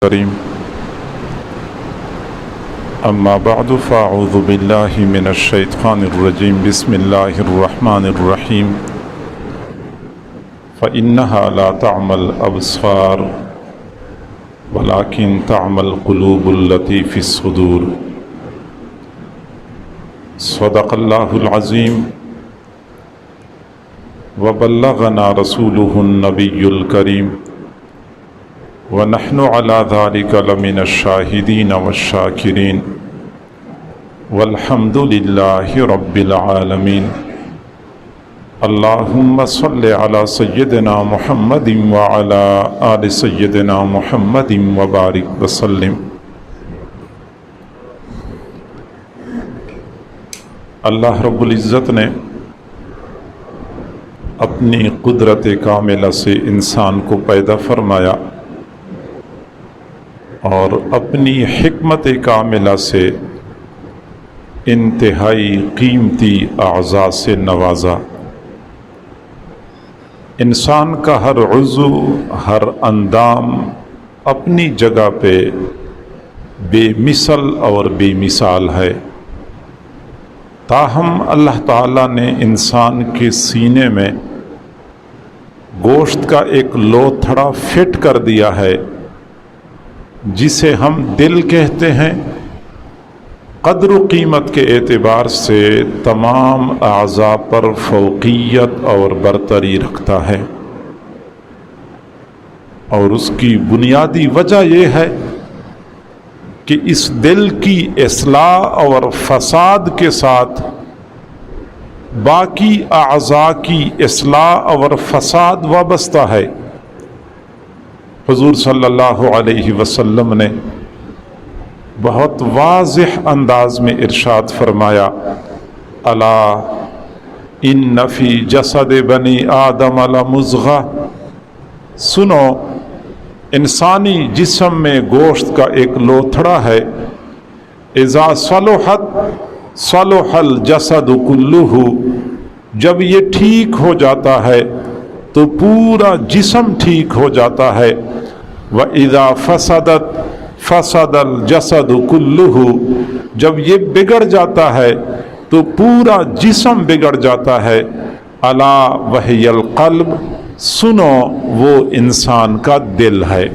کریم اما بعد فاعوذ باللہ من الشیطان الرجیم بسم اللہ الرحمن الرحیم فإنها لا تعمى الأبصار ولكن تعمى القلوب التي في الصدور صدق اللہ العظیم وبلغنا رسوله النبی الکریم ونحن على ذلك لمن الشاهدين والشاكرين والحمد لله رب العالمين اللهم صل على سيدنا محمد وعلى آل سيدنا محمد وبارك وسلم۔ اللہ رب العزت نے اپنی قدرت کاملہ سے انسان کو پیدا فرمایا اور اپنی حکمت کاملہ سے انتہائی قیمتی اعضاء سے نوازا۔ انسان کا ہر عضو، ہر اندام اپنی جگہ پہ بے مثل اور بے مثال ہے، تاہم اللہ تعالیٰ نے انسان کے سینے میں گوشت کا ایک لوتھڑا فٹ کر دیا ہے جسے ہم دل کہتے ہیں۔ قدر و قیمت کے اعتبار سے تمام اعضاء پر فوقیت اور برتری رکھتا ہے، اور اس کی بنیادی وجہ یہ ہے کہ اس دل کی اصلاح اور فساد کے ساتھ باقی اعضاء کی اصلاح اور فساد وابستہ ہے۔ حضور صلی اللہ علیہ وسلم نے بہت واضح انداز میں ارشاد فرمایا، الا ان فی جسد بنی آدم لمضغہ، سنو انسانی جسم میں گوشت کا ایک لوتھڑا ہے، اذا صلحت صلح الجسد کلہ، جب یہ ٹھیک ہو جاتا ہے تو پورا جسم ٹھیک ہو جاتا ہے، وَإِذَا فَسَدَتْ فَسَدَ الْجَسَدُ كُلُّهُ، جب یہ بگڑ جاتا ہے تو پورا جسم بگڑ جاتا ہے۔ الا وَهِيَ الْقَلْبُ، سنو وہ انسان کا دل ہے۔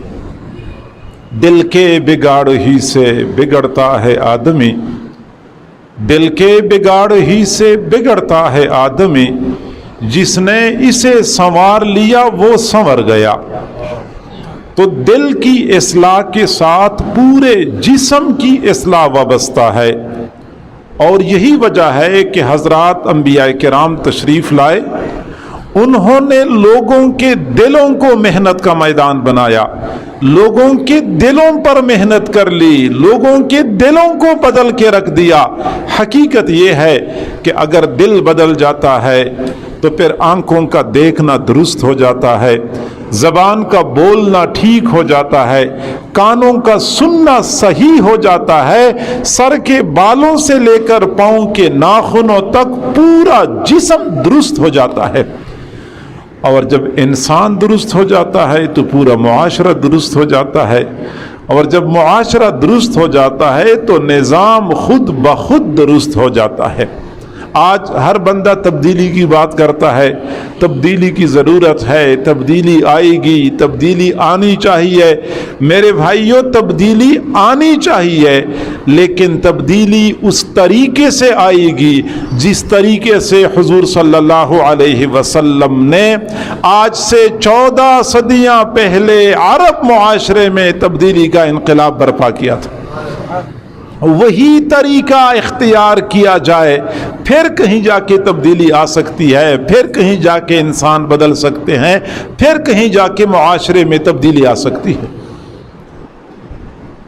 دل کے بگاڑ ہی سے بگڑتا ہے آدمی، دل کے بگاڑ ہی سے بگڑتا ہے آدمی، جس نے اسے سنوار لیا وہ سنور گیا۔ تو دل کی اصلاح کے ساتھ پورے جسم کی اصلاح وابستہ ہے، اور یہی وجہ ہے کہ حضرات انبیاء کرام تشریف لائے، انہوں نے لوگوں کے دلوں کو محنت کا میدان بنایا، لوگوں کے دلوں پر محنت کر لی، لوگوں کے دلوں کو بدل کے رکھ دیا۔ حقیقت یہ ہے کہ اگر دل بدل جاتا ہے تو پھر آنکھوں کا دیکھنا درست ہو جاتا ہے، زبان کا بولنا ٹھیک ہو جاتا ہے، کانوں کا سننا صحیح ہو جاتا ہے، سر کے بالوں سے لے کر پاؤں کے ناخنوں تک پورا جسم درست ہو جاتا ہے۔ اور جب انسان درست ہو جاتا ہے تو پورا معاشرہ درست ہو جاتا ہے، اور جب معاشرہ درست ہو جاتا ہے تو نظام خود بخود درست ہو جاتا ہے۔ آج ہر بندہ تبدیلی کی بات کرتا ہے، تبدیلی کی ضرورت ہے، تبدیلی آئے گی، تبدیلی آنی چاہیے۔ میرے بھائیوں، تبدیلی آنی چاہیے، لیکن تبدیلی اس طریقے سے آئے گی جس طریقے سے حضور صلی اللہ علیہ وسلم نے آج سے 14 صدیاں پہلے عرب معاشرے میں تبدیلی کا انقلاب برپا کیا تھا۔ وہی طریقہ اختیار کیا جائے، پھر کہیں جا کے تبدیلی آ سکتی ہے، پھر کہیں جا کے انسان بدل سکتے ہیں، پھر کہیں جا کے معاشرے میں تبدیلی آ سکتی ہے۔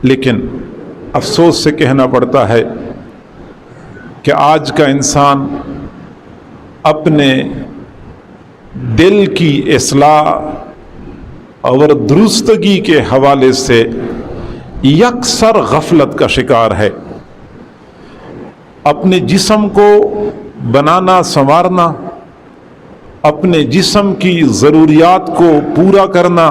لیکن افسوس سے کہنا پڑتا ہے کہ آج کا انسان اپنے دل کی اصلاح اور درستگی کے حوالے سے یکسر غفلت کا شکار ہے۔ اپنے جسم کو بنانا سنوارنا، اپنے جسم کی ضروریات کو پورا کرنا،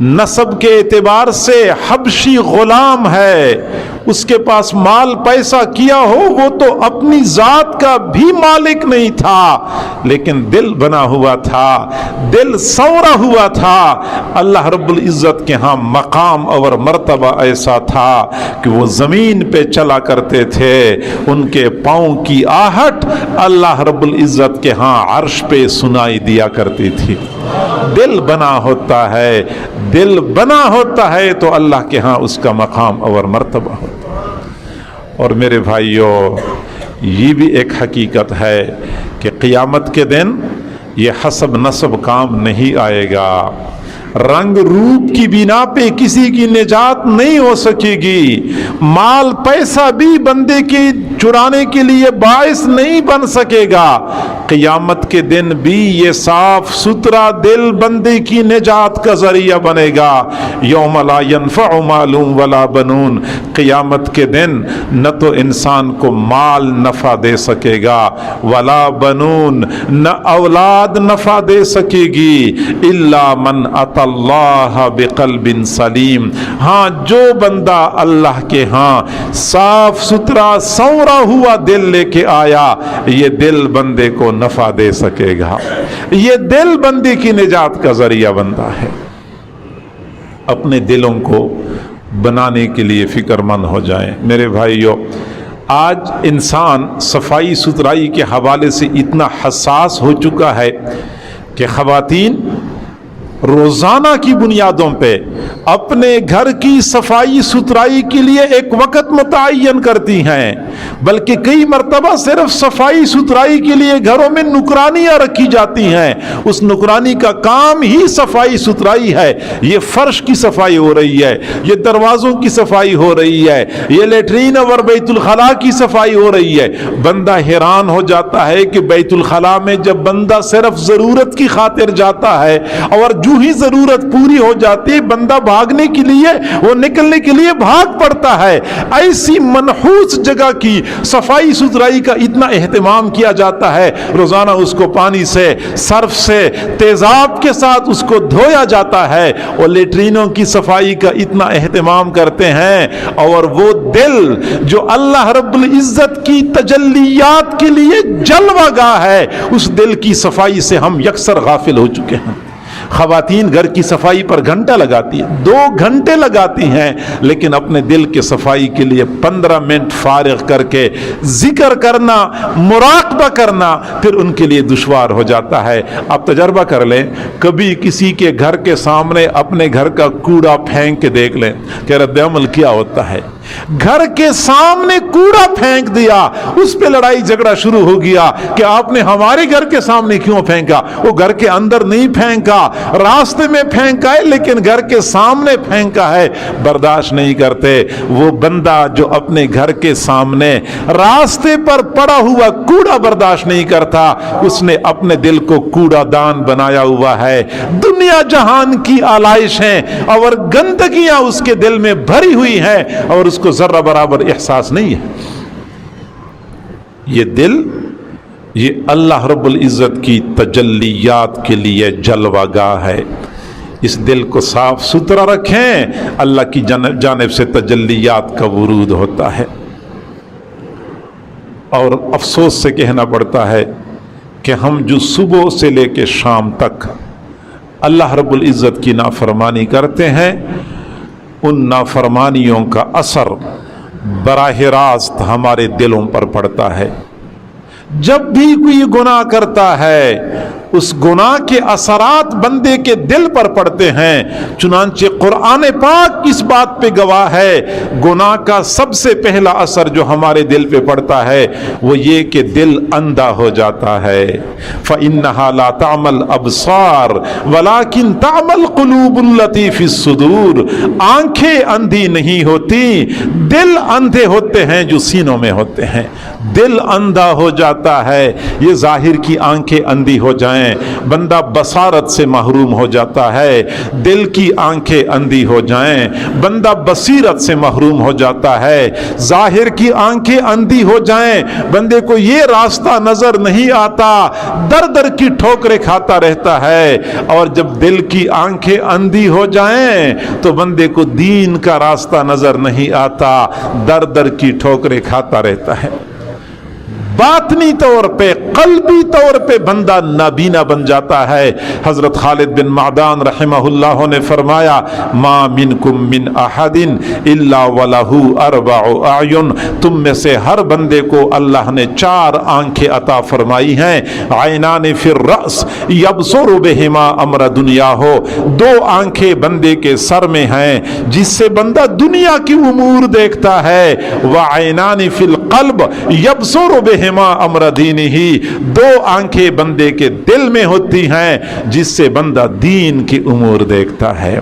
نسب کے اعتبار سے حبشی غلام ہے، اس کے پاس مال پیسہ کیا ہو وہ تو اپنی ذات کا بھی مالک نہیں تھا، لیکن دل بنا ہوا تھا، دل سورا ہوا تھا۔ اللہ رب العزت کے ہاں مقام اور مرتبہ ایسا تھا کہ وہ زمین پہ چلا کرتے تھے، ان کے پاؤں کی آہٹ اللہ رب العزت کے ہاں عرش پہ سنائی دیا کرتی تھی۔ دل بنا ہوتا ہے، دل بنا ہوتا ہے تو اللہ کے ہاں اس کا مقام اور مرتبہ ہوتا ہے۔ اور میرے بھائیوں، یہ بھی ایک حقیقت ہے کہ قیامت کے دن یہ حسب نسب کام نہیں آئے گا، رنگ روپ کی بنا پہ کسی کی نجات نہیں ہو سکے گی، مال پیسہ بھی بندے کی چرانے کے لیے باعث نہیں بن سکے گا۔ قیامت کے دن بھی یہ صاف ستھرا دل بندے کی نجات کا ذریعہ بنے گا۔ یوم لا ینفع مال ولا بنون، قیامت کے دن نہ تو انسان کو مال نفع دے سکے گا، ولا بنون، نہ اولاد نفع دے سکے گی، الا من اتی اللہ بقلب سلیم، ہاں جو بندہ اللہ کے ہاں صاف ستھرا سورا ہوا دل لے کے آیا، یہ دل بندے کو نفع دے سکے گا، یہ دل بندے کی نجات کا ذریعہ بنتا ہے۔ اپنے دلوں کو بنانے کے لیے فکر مند ہو جائیں میرے بھائیوں۔ آج انسان صفائی ستھرائی کے حوالے سے اتنا حساس ہو چکا ہے کہ خواتین روزانہ کی بنیادوں پہ اپنے گھر کی صفائی ستھرائی کے لیے ایک وقت متعین کرتی ہیں، بلکہ کئی مرتبہ صرف صفائی ستھرائی کے لیے گھروں میں نکرانیاں رکھی جاتی ہیں، اس نکرانی کا کام ہی صفائی ستھرائی ہے۔ یہ فرش کی صفائی ہو رہی ہے، یہ دروازوں کی صفائی ہو رہی ہے، یہ لیٹرین اور بیت الخلاء کی صفائی ہو رہی ہے۔ بندہ حیران ہو جاتا ہے کہ بیت الخلاء میں جب بندہ صرف ضرورت کی خاطر جاتا ہے اور جو ہی ضرورت پوری ہو جاتی، بندہ بھاگنے کے لیے، وہ نکلنے کے لیے بھاگ پڑتا ہے۔ ایسی منحوس جگہ کی صفائی ستھرائی کا اتنا اہتمام کیا جاتا ہے، روزانہ اس کو پانی سے، صرف سے، تیزاب کے ساتھ اس کو دھویا جاتا ہے، اور لیٹرینوں کی صفائی کا اتنا اہتمام کرتے ہیں، اور وہ دل جو اللہ رب العزت کی تجلیات کے لیے جلوہ گاہ ہے، اس دل کی صفائی سے ہم یکسر غافل ہو چکے ہیں۔ خواتین گھر کی صفائی پر گھنٹہ لگاتی ہیں، 2 گھنٹے لگاتی ہیں، لیکن اپنے دل کے صفائی کے لیے 15 منٹ فارغ کر کے ذکر کرنا، مراقبہ کرنا پھر ان کے لیے دشوار ہو جاتا ہے۔ آپ تجربہ کر لیں، کبھی کسی کے گھر کے سامنے اپنے گھر کا کوڑا پھینک کے دیکھ لیں کہ رد عمل کیا ہوتا ہے۔ گھر کے سامنے کوڑا پھینک دیا، اس پہ لڑائی جھگڑا شروع ہو گیا کہ آپ نے ہمارے گھر کے سامنے کیوں پھینکا؟ وہ گھر کے اندر نہیں پھینکا، راستے میں پھینکا ہے، لیکن گھر کے سامنے پھینکا ہے۔ برداشت نہیں کرتے۔ وہ بندہ جو اپنے گھر کے سامنے راستے پر پڑا ہوا کوڑا برداشت نہیں کرتا، اس نے اپنے دل کو کوڑا دان بنایا ہوا ہے۔ دنیا جہان کی آلائشیں اور گندگیاں اس کے دل میں بھری ہوئی ہیں، اور اس کو ذرہ برابر احساس نہیں ہے۔ یہ دل، یہ اللہ رب العزت کی تجلیات کے لیے جلوہ گاہ ہے۔ اس دل کو صاف ستھرا رکھیں، اللہ کی جانب سے تجلیات کا ورود ہوتا ہے۔ اور افسوس سے کہنا پڑتا ہے کہ ہم جو صبح سے لے کے شام تک اللہ رب العزت کی نافرمانی کرتے ہیں، ان نافرمانیوں کا اثر براہ راست ہمارے دلوں پر پڑتا ہے۔ جب بھی کوئی گناہ کرتا ہے، اس گناہ کے اثرات بندے کے دل پر پڑتے ہیں۔ چنانچہ قرآن پاک اس بات پہ گواہ ہے، گناہ کا سب سے پہلا اثر جو ہمارے دل پہ پڑتا ہے وہ یہ کہ دل اندھا ہو جاتا ہے۔ فَإِنَّهَا لَا تَعْمَى الْأَبْصَارُ وَلَكِنْ تَعْمَى الْقُلُوبُ الَّتِي فِي الصُّدُورِ، آنکھیں اندھی نہیں ہوتی، دل اندھے ہوتے ہوتے ہیں جو سینوں میں ہوتے ہیں. دل اندھا ہو جاتا ہے. یہ ظاہر کی آنکھیں اندھی ہو جائیں بندہ بصارت سے محروم ہو جاتا ہے. دل کی آنکھیں اندھی ہو جائیں بندہ بصیرت سے محروم ہو جاتا ہے. ظاہر کی آنکھیں اندھی ہو جائیں بندے کو یہ راستہ نظر نہیں آتا, در در کی ٹھوکریں کھاتا رہتا ہے. اور جب دل کی آنکھیں اندھی ہو جائیں تو بندے کو دین کا راستہ نظر نہیں آتا, در در کی ٹھوکریں کھاتا رہتا ہے. باطنی طور پہ قلبی طور پہ بندہ نابینا بن جاتا ہے. حضرت خالد بن معدان رحمہ اللہ نے فرمایا ما منکم من احد الا ولہ اربع اعین, تم میں سے ہر بندے کو اللہ نے 4 آنکھیں عطا فرمائی ہیں. عینان فی الرأس یبصر بہما امر دنیا ہو, 2 آنکھیں بندے کے سر میں ہیں جس سے بندہ دنیا کی امور دیکھتا ہے. وعینان فی القلب یبصر بہما امر دینہ, 2 آنکھیں بندے کے دل میں ہوتی ہیں جس سے بندہ دین کی امور دیکھتا ہے.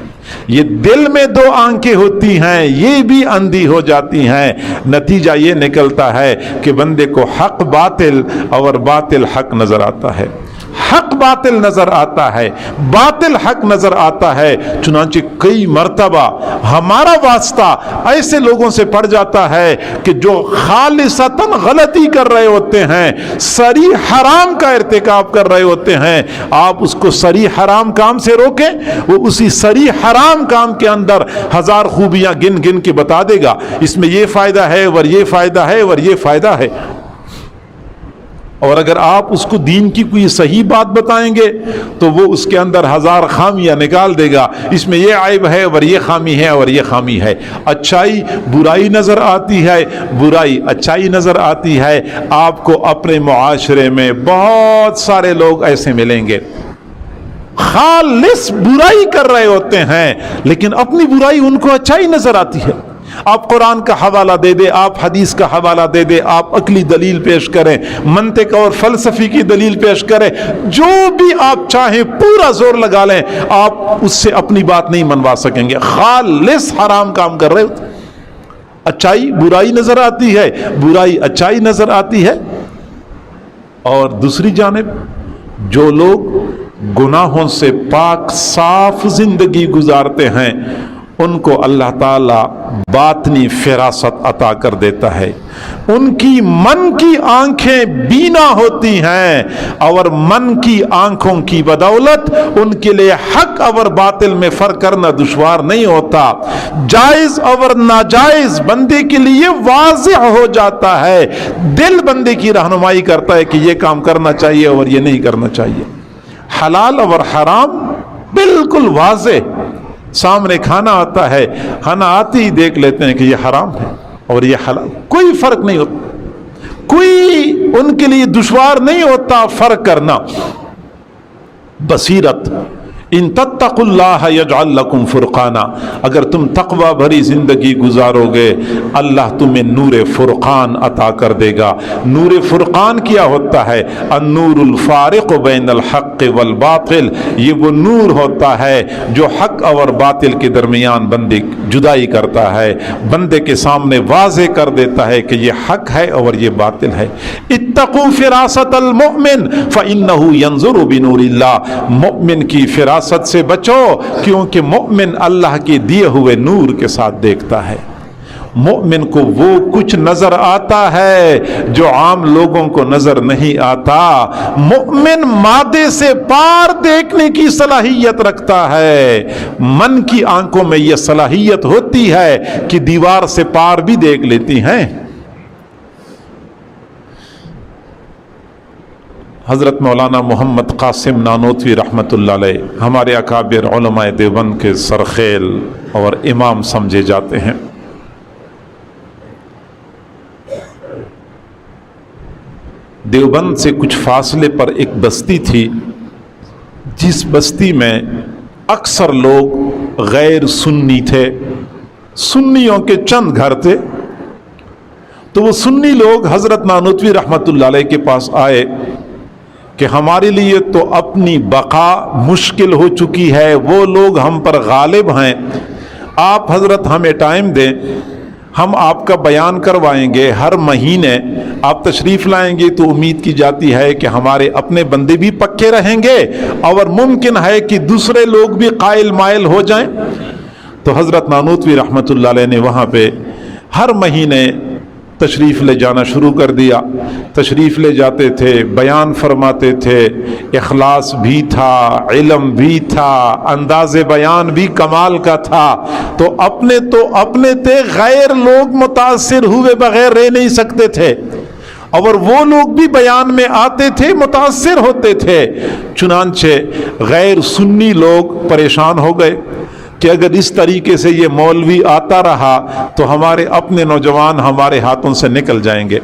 یہ دل میں 2 آنکھیں ہوتی ہیں یہ بھی اندھی ہو جاتی ہیں. نتیجہ یہ نکلتا ہے کہ بندے کو حق باطل اور باطل حق نظر آتا ہے, حق باطل نظر آتا ہے, باطل حق نظر آتا ہے. چنانچہ کئی مرتبہ ہمارا واسطہ ایسے لوگوں سے پڑ جاتا ہے کہ جو خالصتاً غلطی کر رہے ہوتے ہیں, صریح حرام کا ارتکاب کر رہے ہوتے ہیں, آپ اس کو صریح حرام کام سے روکیں وہ اسی صریح حرام کام کے اندر 1000 خوبیاں گن گن کے بتا دے گا. اس میں یہ فائدہ ہے اور یہ فائدہ ہے اور یہ فائدہ ہے. اور اگر آپ اس کو دین کی کوئی صحیح بات بتائیں گے تو وہ اس کے اندر 1000 خامیاں نکال دے گا. اس میں یہ عیب ہے اور یہ خامی ہے اور یہ خامی ہے. اچھائی برائی نظر آتی ہے, برائی اچھائی نظر آتی ہے. آپ کو اپنے معاشرے میں بہت سارے لوگ ایسے ملیں گے خالص برائی کر رہے ہوتے ہیں لیکن اپنی برائی ان کو اچھائی نظر آتی ہے. آپ قرآن کا حوالہ دے دیں, آپ حدیث کا حوالہ دے دیں, آپ عقلی دلیل پیش کریں, منطق اور فلسفی کی دلیل پیش کریں, جو بھی آپ چاہیں پورا زور لگا لیں, آپ اس سے اپنی بات نہیں منوا سکیں گے. خالص حرام کام کر رہے ہوتے. اچھائی برائی نظر آتی ہے, برائی اچھائی نظر آتی ہے. اور دوسری جانب جو لوگ گناہوں سے پاک صاف زندگی گزارتے ہیں ان کو اللہ تعالی باطنی فراست عطا کر دیتا ہے. ان کی من کی آنکھیں بینا ہوتی ہیں اور من کی آنکھوں کی بدولت ان کے لیے حق اور باطل میں فرق کرنا دشوار نہیں ہوتا. جائز اور ناجائز بندے کے لیے واضح ہو جاتا ہے. دل بندے کی رہنمائی کرتا ہے کہ یہ کام کرنا چاہیے اور یہ نہیں کرنا چاہیے. حلال اور حرام بالکل واضح سامنے. کھانا آتا ہے, کھانا آتے ہی دیکھ لیتے ہیں کہ یہ حرام ہے اور یہ حلال, کوئی فرق نہیں ہوتا, کوئی ان کے لیے دشوار نہیں ہوتا فرق کرنا. بصیرت ان تتقوا اللہ یجعل لکم فرقانا, اگر تم تقوی بھری زندگی گزارو گے اللہ تمہیں نور فرقان عطا کر دے گا. نور فرقان کیا ہوتا ہے؟ النور الفارق بین الحق والباطل, یہ وہ نور ہوتا ہے جو حق اور باطل کے درمیان بندے جدائی کرتا ہے, بندے کے سامنے واضح کر دیتا ہے کہ یہ حق ہے اور یہ باطل ہے. اتقوا فراست المؤمن فإنه ينظر بنور اللہ, مؤمن کی فراست سے بچو کیونکہ مؤمن اللہ کے دیے ہوئے نور کے ساتھ دیکھتا ہے. مؤمن کو وہ کچھ نظر آتا ہے جو عام لوگوں کو نظر نہیں آتا. مؤمن مادے سے پار دیکھنے کی صلاحیت رکھتا ہے. من کی آنکھوں میں یہ صلاحیت ہوتی ہے کہ دیوار سے پار بھی دیکھ لیتی ہیں. حضرت مولانا محمد قاسم نانوتوی رحمۃ اللہ علیہ ہمارے اکابر علماء دیوبند کے سرخیل اور امام سمجھے جاتے ہیں. دیوبند سے کچھ فاصلے پر ایک بستی تھی جس بستی میں اکثر لوگ غیر سنی تھے. سنیوں کے چند گھر تھے. تو وہ سنی لوگ حضرت نانوتوی رحمۃ اللہ علیہ کے پاس آئے کہ ہمارے لیے تو اپنی بقا مشکل ہو چکی ہے, وہ لوگ ہم پر غالب ہیں, آپ حضرت ہمیں ٹائم دیں, ہم آپ کا بیان کروائیں گے، ہر مہینے آپ تشریف لائیں گے تو امید کی جاتی ہے کہ ہمارے اپنے بندے بھی پکے رہیں گے اور ممکن ہے کہ دوسرے لوگ بھی قائل مائل ہو جائیں۔ تو حضرت نانوتوی رحمۃ اللہ علیہ نے وہاں پہ ہر مہینے تشریف لے جانا شروع کر دیا۔ تشریف لے جاتے تھے، بیان فرماتے تھے، اخلاص بھی تھا، علم بھی تھا، انداز بیان بھی کمال کا تھا۔ تو اپنے تھے، غیر لوگ متاثر ہوئے بغیر رہ نہیں سکتے تھے، اور وہ لوگ بھی بیان میں آتے تھے، متاثر ہوتے تھے۔ چنانچہ غیر سنی لوگ پریشان ہو گئے کہ اگر اس طریقے سے یہ مولوی آتا رہا تو ہمارے اپنے نوجوان ہمارے ہاتھوں سے نکل جائیں گے۔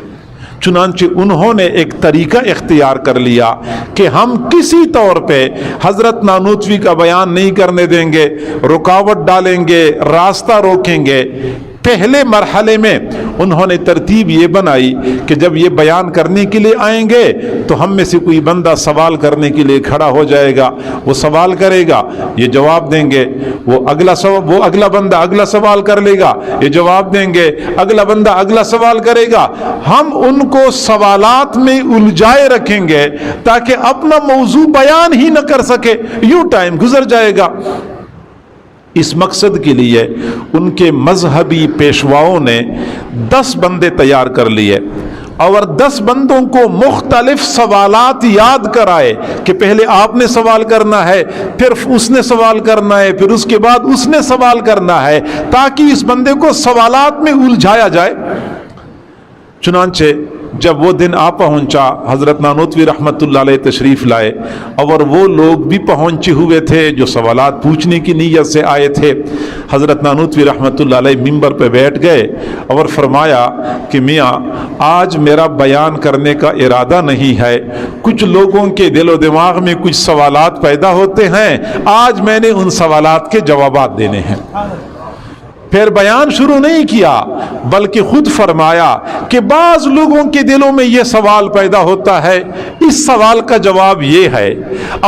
چنانچہ انہوں نے ایک طریقہ اختیار کر لیا کہ ہم کسی طور پہ حضرت نانوتوی کا بیان نہیں کرنے دیں گے، رکاوٹ ڈالیں گے، راستہ روکیں گے۔ پہلے مرحلے میں انہوں نے ترتیب یہ بنائی کہ جب یہ بیان کرنے کے لیے آئیں گے تو ہم میں سے کوئی بندہ سوال کرنے کے لیے کھڑا ہو جائے گا، وہ سوال کرے گا، یہ جواب دیں گے، وہ اگلا بندہ اگلا سوال کر لے گا، یہ جواب دیں گے، اگلا بندہ اگلا سوال کرے گا۔ ہم ان کو سوالات میں الجھائے رکھیں گے تاکہ اپنا موضوع بیان ہی نہ کر سکے، یوں ٹائم گزر جائے گا۔ اس مقصد کے لیے ان کے مذہبی پیشواؤں نے 10 بندے تیار کر لیے اور 10 بندوں کو مختلف سوالات یاد کرائے کہ پہلے آپ نے سوال کرنا ہے، پھر اس نے سوال کرنا ہے، پھر اس کے بعد اس نے سوال کرنا ہے، تاکہ اس بندے کو سوالات میں الجھایا جائے۔ چنانچہ جب وہ دن آ پہنچا، حضرت نانوتوی رحمۃ اللہ علیہ تشریف لائے اور وہ لوگ بھی پہنچے ہوئے تھے جو سوالات پوچھنے کی نیت سے آئے تھے۔ حضرت نانوتوی رحمۃ اللہ علیہ ممبر پہ بیٹھ گئے اور فرمایا کہ میاں آج میرا بیان کرنے کا ارادہ نہیں ہے، کچھ لوگوں کے دل و دماغ میں کچھ سوالات پیدا ہوتے ہیں، آج میں نے ان سوالات کے جوابات دینے ہیں۔ پھر بیان شروع نہیں کیا بلکہ خود فرمایا کہ بعض لوگوں کے دلوں میں یہ سوال پیدا ہوتا ہے، اس سوال کا جواب یہ ہے،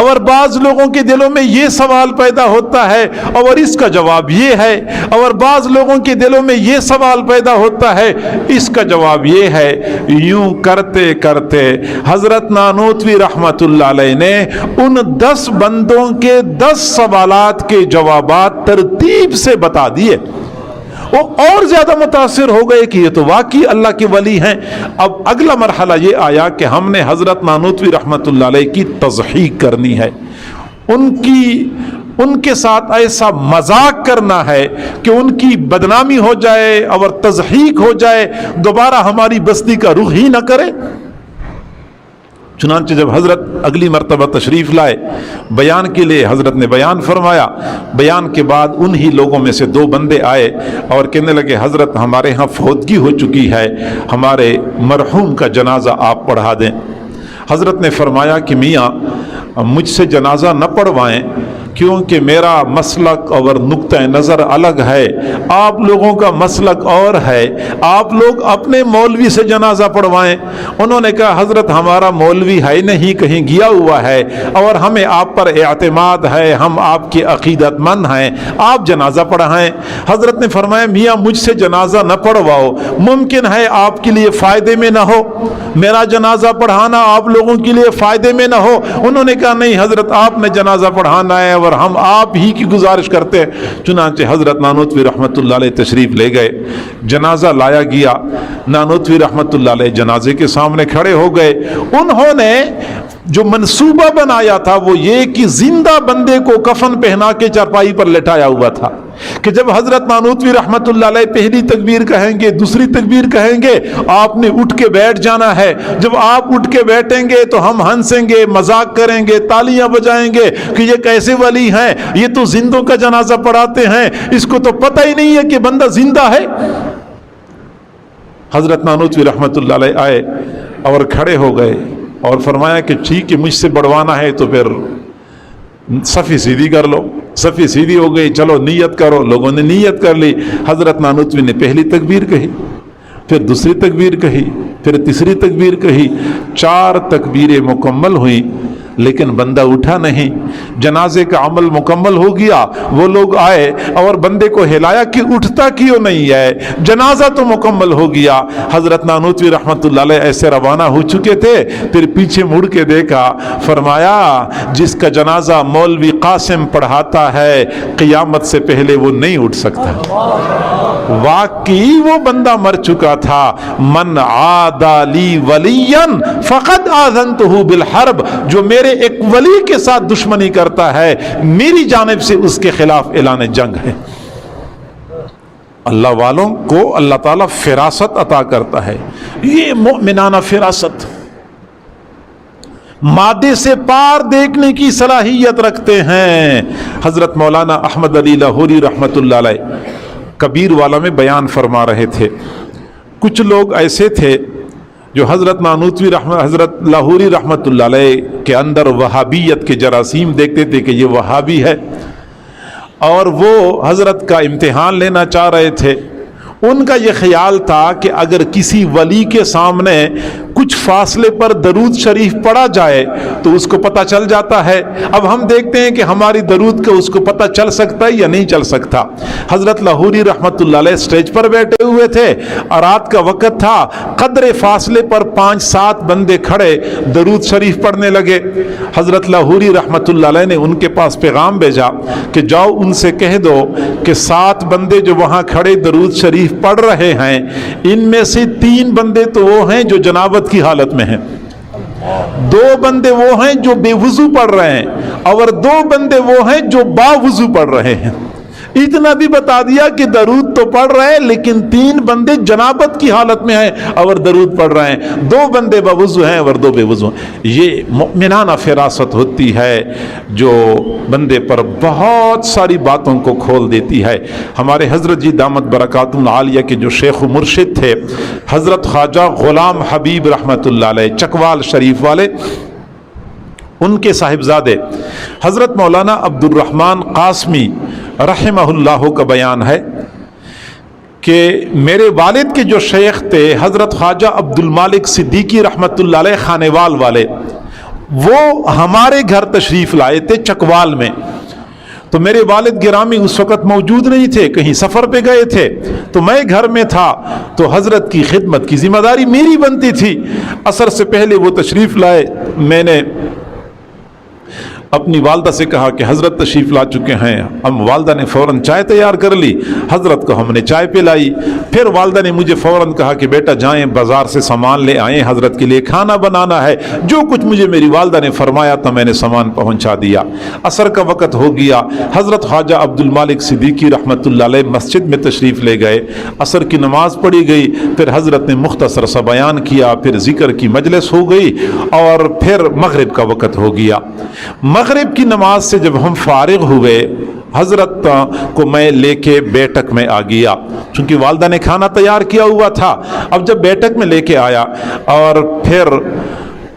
اور بعض لوگوں کے دلوں میں یہ سوال پیدا ہوتا ہے اور اس کا جواب یہ ہے، اور بعض لوگوں کے دلوں میں یہ سوال پیدا ہوتا ہے، اس کا جواب یہ ہے۔ یوں کرتے کرتے حضرت نانوتوی رحمت اللہ علیہ نے ان 10 بندوں کے 10 سوالات کے جوابات ترتیب سے بتا دیے۔ وہ اور زیادہ متاثر ہو گئے کہ یہ تو واقعی اللہ کے ولی ہیں۔ اب اگلا مرحلہ یہ آیا کہ ہم نے حضرت نانوتوی رحمت اللہ علیہ کی تضحیق کرنی ہے، ان کے ساتھ ایسا مذاق کرنا ہے کہ ان کی بدنامی ہو جائے اور تضحیق ہو جائے، دوبارہ ہماری بستی کا رخ ہی نہ کرے۔ چنانچہ جب حضرت اگلی مرتبہ تشریف لائے بیان کے لیے، حضرت نے بیان فرمایا۔ بیان کے بعد انہی لوگوں میں سے 2 بندے آئے اور کہنے لگے حضرت ہمارے ہاں فوتگی ہو چکی ہے، ہمارے مرحوم کا جنازہ آپ پڑھا دیں۔ حضرت نے فرمایا کہ میاں مجھ سے جنازہ نہ پڑھوائیں، کیونکہ میرا مسلک اور نقطہ نظر الگ ہے، آپ لوگوں کا مسلک اور ہے، آپ لوگ اپنے مولوی سے جنازہ پڑھوائیں۔ انہوں نے کہا حضرت ہمارا مولوی ہے نہیں، کہیں گیا ہوا ہے، اور ہمیں آپ پر اعتماد ہے، ہم آپ کے عقیدت مند ہیں، آپ جنازہ پڑھائیں۔ حضرت نے فرمایا میاں مجھ سے جنازہ نہ پڑھواؤ، ممکن ہے آپ کے لیے فائدے میں نہ ہو، میرا جنازہ پڑھانا آپ لوگوں کے لیے فائدے میں نہ ہو۔ انہوں نے کہا نہیں حضرت آپ نے جنازہ پڑھانا ہے اور ہم آپ ہی کی گزارش کرتے ہیں۔ چنانچہ حضرت نانوتوی رحمت اللہ علیہ تشریف لے گئے، جنازہ لایا گیا۔ نانوتوی رحمت اللہ علیہ جنازے کے سامنے کھڑے ہو گئے۔ انہوں نے جو منصوبہ بنایا تھا وہ یہ کہ زندہ بندے کو کفن پہنا کے چارپائی پر لٹایا ہوا تھا کہ جب حضرت نانوتوی رحمت اللہ علیہ پہلی تکبیر کہیں گے، دوسری تکبیر کہیں گے، آپ نے اٹھ کے بیٹھ جانا ہے۔ جب آپ اٹھ کے بیٹھیں گے تو ہم ہنسیں گے، مذاق کریں گے، تالیاں بجائیں گے کہ یہ کیسے ولی ہیں، یہ تو زندوں کا جنازہ پڑھاتے ہیں، اس کو تو پتہ ہی نہیں ہے کہ بندہ زندہ ہے۔ حضرت نانوتوی رحمت اللہ علیہ آئے اور کھڑے ہو گئے اور فرمایا کہ ٹھیک ہے مجھ سے بڑھوانا ہے تو پھر صفی سیدھی کر لو۔ صفی سیدھی ہو گئی، چلو نیت کرو۔ لوگوں نے نیت کر لی۔ حضرت نانوتوی نے پہلی تکبیر کہی، پھر دوسری تکبیر کہی، پھر تیسری تکبیر کہی، 4 تکبیریں مکمل ہوئیں۔ لیکن بندہ اٹھا نہیں. جنازے کا عمل مکمل ہو گیا, وہ لوگ آئے اور بندے کو ہلایا کہ اٹھتا کیوں نہیں ہے, جنازہ تو مکمل ہو گیا. حضرت نانوتوی رحمت اللہ علیہ ایسے روانہ ہو چکے تھے, پھر پیچھے مڑ کے دیکھا, فرمایا جس کا جنازہ مولوی قاسم پڑھاتا ہے قیامت سے پہلے وہ نہیں اٹھ سکتا. واقعی وہ بندہ مر چکا تھا. من عادى لی ولیا فقد آذنتہ بالحرب, جو میرے ایک ولی کے ساتھ دشمنی کرتا ہے میری جانب سے اس کے خلاف اعلان جنگ ہے. اللہ والوں کو اللہ تعالیٰ فراست عطا کرتا ہے, یہ مؤمنانہ فراست, مادے سے پار دیکھنے کی صلاحیت رکھتے ہیں. حضرت مولانا احمد علی لاہوری رحمت اللہ علیہ کبیر والا میں بیان فرما رہے تھے, کچھ لوگ ایسے تھے جو حضرت حضرت لاہوری رحمت اللہ علیہ کے اندر وہابیت کے جراثیم دیکھتے تھے کہ یہ وہابی ہے, اور وہ حضرت کا امتحان لینا چاہ رہے تھے. ان کا یہ خیال تھا کہ اگر کسی ولی کے سامنے کچھ فاصلے پر درود شریف پڑھا جائے تو اس کو پتہ چل جاتا ہے. اب ہم دیکھتے ہیں کہ ہماری درود کا اس کو پتہ چل سکتا ہے یا نہیں چل سکتا. حضرت لاہوری رحمت اللہ علیہ سٹیج پر بیٹھے ہوئے تھے اور رات کا وقت تھا, قدر فاصلے پر 5-7 بندے کھڑے درود شریف پڑھنے لگے. حضرت لاہوری رحمت اللہ علیہ نے ان کے پاس پیغام بھیجا کہ جاؤ ان سے کہہ دو کہ 7 بندے جو وہاں کھڑے درود شریف پڑھ رہے ہیں, ان میں سے 3 بندے تو وہ ہیں جو جنابت کی حالت میں ہیں, 2 بندے وہ ہیں جو بے وضو پڑھ رہے ہیں, اور 2 بندے وہ ہیں جو با وضو پڑھ رہے ہیں. اتنا بھی بتا دیا کہ درود تو پڑھ رہے ہیں لیکن 3 بندے جنابت کی حالت میں ہیں اور درود پڑھ رہے ہیں, 2 بندے باوضو ہیں اور 2 بے وضو ہیں. یہ مؤمنانہ فراست ہوتی ہے جو بندے پر بہت ساری باتوں کو کھول دیتی ہے. ہمارے حضرت جی دامت برکاتہم العالیہ کے جو شیخ و مرشد تھے حضرت خواجہ غلام حبیب رحمت اللہ علیہ چکوال شریف والے, ان کے صاحبزادے حضرت مولانا عبد الرحمن قاسمی رحمہ اللہ کا بیان ہے کہ میرے والد کے جو شیخ تھے حضرت خواجہ عبد المالک صدیقی رحمت اللہ علیہ خانیوال والے, وہ ہمارے گھر تشریف لائے تھے چکوال میں. تو میرے والد گرامی اس وقت موجود نہیں تھے, کہیں سفر پہ گئے تھے, تو میں گھر میں تھا, تو حضرت کی خدمت کی ذمہ داری میری بنتی تھی. عصر سے پہلے وہ تشریف لائے, میں نے اپنی والدہ سے کہا کہ حضرت تشریف لا چکے ہیں. ہم والدہ نے فوراً چائے تیار کر لی, حضرت کو ہم نے چائے پلائی. پھر والدہ نے مجھے فوراً کہا کہ بیٹا جائیں بازار سے سامان لے آئیں, حضرت کے لیے کھانا بنانا ہے. جو کچھ مجھے میری والدہ نے فرمایا تھا میں نے سامان پہنچا دیا. عصر کا وقت ہو گیا, حضرت خواجہ عبد المالک صدیقی رحمت اللہ علیہ مسجد میں تشریف لے گئے. عصر کی نماز پڑھی گئی, پھر حضرت نے مختصر سا بیان کیا, پھر ذکر کی مجلس ہو گئی, اور پھر مغرب کا وقت ہو گیا. مغرب کی نماز سے جب ہم فارغ ہوئے, حضرت کو میں لے کے بیٹھک میں آ گیا, چونکہ والدہ نے کھانا تیار کیا ہوا تھا. اب جب بیٹھک میں لے کے آیا اور پھر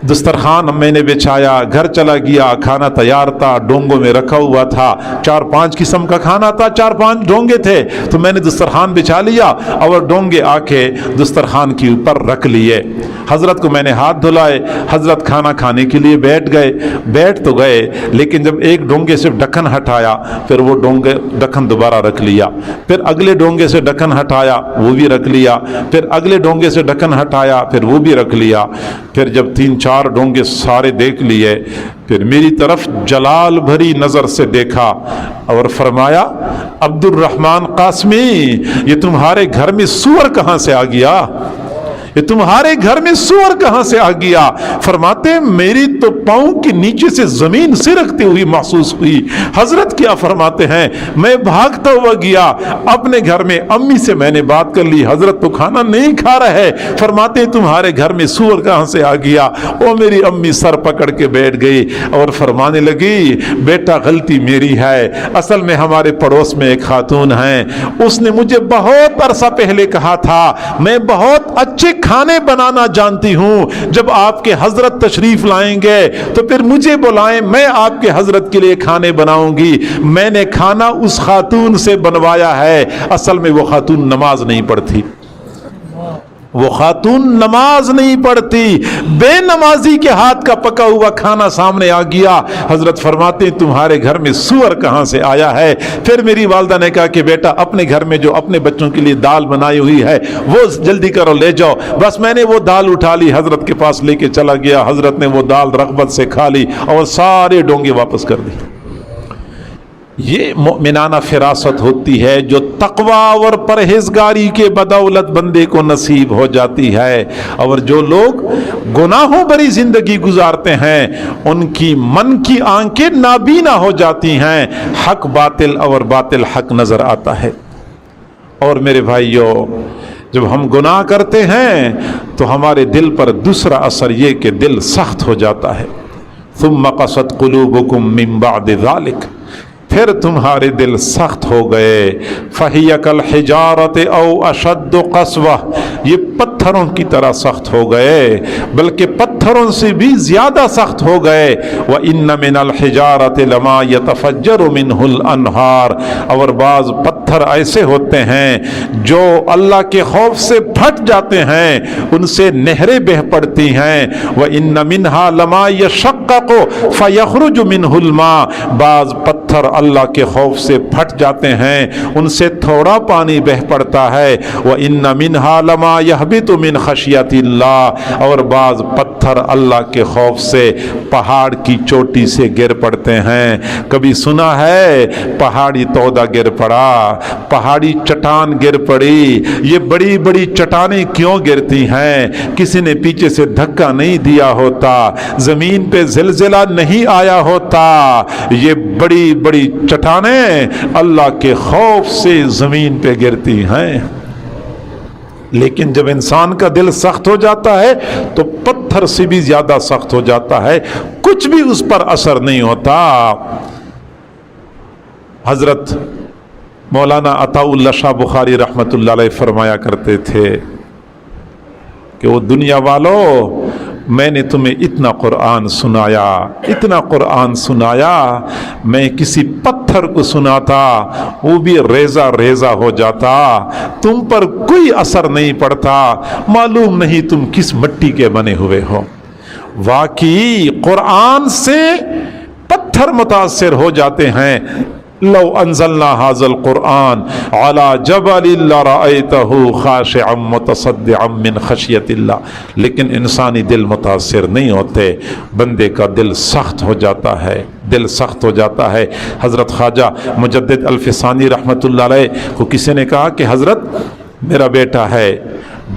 دسترخوان میں نے بچھایا, گھر چلا گیا, کھانا تیار تھا, ڈونگوں میں رکھا ہوا تھا, 4-5 قسم کا کھانا تھا, 4-5 ڈونگے تھے, تو میں نے دسترخوان بچھا لیا اور ڈونگے آ کے دسترخوان کے اوپر رکھ لیے. حضرت کو میں نے ہاتھ دھلائے, حضرت کھانا کھانے کے لیے بیٹھ گئے. بیٹھ تو گئے لیکن جب ایک ڈونگے سے ڈھکن ہٹایا پھر وہ ڈھکن دوبارہ رکھ لیا, پھر اگلے ڈونگے سے ڈھکن ہٹایا وہ بھی رکھ لیا, پھر اگلے ڈونگے سے ڈھکن ہٹایا پھر وہ بھی رکھ لیا. پھر جب 3-4 ڈونگے سارے دیکھ لیے, پھر میری طرف جلال بھری نظر سے دیکھا اور فرمایا عبد الرحمن قاسمی, یہ تمہارے گھر میں سور کہاں سے آ گیا, یہ تمہارے گھر میں سور کہاں سے آ گیا. فرماتے میری تو پاؤں کے نیچے سے زمین سرکتی ہوئی محسوس ہوئی. حضرت کیا فرماتے ہیں, میں بھاگتا ہوا گیا اپنے گھر میں, امی سے میں نے بات کر لی, حضرت تو کھانا نہیں کھا رہے. فرماتے تمہارے گھر میں سور کہاں سے آ گیا. او میری امی سر پکڑ کے بیٹھ گئی اور فرمانے لگی بیٹا غلطی میری ہے, اصل میں ہمارے پڑوس میں ایک خاتون ہیں, اس نے مجھے بہت عرصہ پہلے کہا تھا میں بہت اچھے کھانے بنانا جانتی ہوں, جب آپ کے حضرت تشریف لائیں گے تو پھر مجھے بلائیں, میں آپ کے حضرت کے لیے کھانے بناؤں گی. میں نے کھانا اس خاتون سے بنوایا ہے, اصل میں وہ خاتون نماز نہیں پڑھتی. وہ خاتون نماز نہیں پڑھتی، بے نمازی کے ہاتھ کا پکا ہوا کھانا سامنے آ گیا، حضرت فرماتے ہیں تمہارے گھر میں سور کہاں سے آیا ہے؟ پھر میری والدہ نے کہا کہ بیٹا اپنے گھر میں جو اپنے بچوں کے لیے دال بنائی ہوئی ہے وہ جلدی کرو لے جاؤ۔ بس میں نے وہ دال اٹھا لی، حضرت کے پاس لے کے چلا گیا، حضرت نے وہ دال رغبت سے کھا لی اور سارے ڈونگے واپس کر دی۔ یہ مومنانہ فراست ہوتی ہے جو تقوی اور پرہیزگاری کے بدولت بندے کو نصیب ہو جاتی ہے۔ اور جو لوگ گناہوں بری زندگی گزارتے ہیں ان کی من کی آنکھیں نابینا ہو جاتی ہیں، حق باطل اور باطل حق نظر آتا ہے۔ اور میرے بھائیوں، جب ہم گناہ کرتے ہیں تو ہمارے دل پر دوسرا اثر یہ کہ دل سخت ہو جاتا ہے۔ ثم قست قلوبکم من بعد ذلک، پھر تمہارے دل سخت ہو گئے۔ فَهِيَ كَالْحِجَارَةِ أَوْ أَشَدُّ قَسْوَةً، یہ پتھروں کی طرح سخت ہو گئے، بلکہ پتھروں سے بھی زیادہ سخت ہو گئے۔ وَإِنَّ مِنَ الْحِجَارَةِ لَمَا يَتَفَجَّرُ مِنْهُ الْأَنْهَارُ، اور بعض پتھر ایسے ہوتے ہیں جو اللہ کے خوف سے پھٹ جاتے ہیں، ان سے نہریں بہہ پڑتی ہیں۔ وَإِنَّ مِنْهَا لَمَا يَشَقَّقُ فَيَخْرُجُ مِنْهُ الْمَاءُ، بعض پتھر اللہ کے خوف سے پھٹ جاتے ہیں، ان سے تھوڑا پانی بہ پڑتا ہے۔ وَإِنَّ مِنْهَا لَمَا يَهْبِطُ مِنْ خَشْيَةِ اللَّهِ، اور بعض پتھر اللہ کے خوف سے پہاڑ کی چوٹی سے گر پڑتے ہیں۔ کبھی سنا ہے پہاڑی تودا گر پڑا، پہاڑی چٹان گر پڑی؟ یہ بڑی بڑی چٹانیں کیوں گرتی ہیں؟ کسی نے پیچھے سے دھکا نہیں دیا ہوتا، زمین پہ زلزلہ نہیں آیا ہوتا، یہ بڑی بڑی چٹانیں اللہ کے خوف سے زمین پہ گرتی ہیں۔ لیکن جب انسان کا دل سخت ہو جاتا ہے تو پتھر سے بھی زیادہ سخت ہو جاتا ہے، کچھ بھی اس پر اثر نہیں ہوتا۔ حضرت مولانا عطاء اللہ شاہ بخاری رحمۃ اللہ علیہ فرمایا کرتے تھے کہ وہ دنیا والوں، میں نے تمہیں اتنا قرآن سنایا، اتنا قرآن سنایا، میں کسی پتھر کو سناتا وہ بھی ریزہ ریزہ ہو جاتا، تم پر کوئی اثر نہیں پڑتا، معلوم نہیں تم کس مٹی کے بنے ہوئے ہو۔ واقعی قرآن سے پتھر متاثر ہو جاتے ہیں۔ لو انزلنا هذا القرآن على جبل لرأيته خاشعا متصدعا من خشیت اللہ، لیکن انسانی دل متاثر نہیں ہوتے، بندے کا دل سخت ہو جاتا ہے، دل سخت ہو جاتا ہے۔ حضرت خواجہ مجدد الفسانی رحمۃ اللہ علیہ کو کسی نے کہا کہ حضرت میرا بیٹا ہے،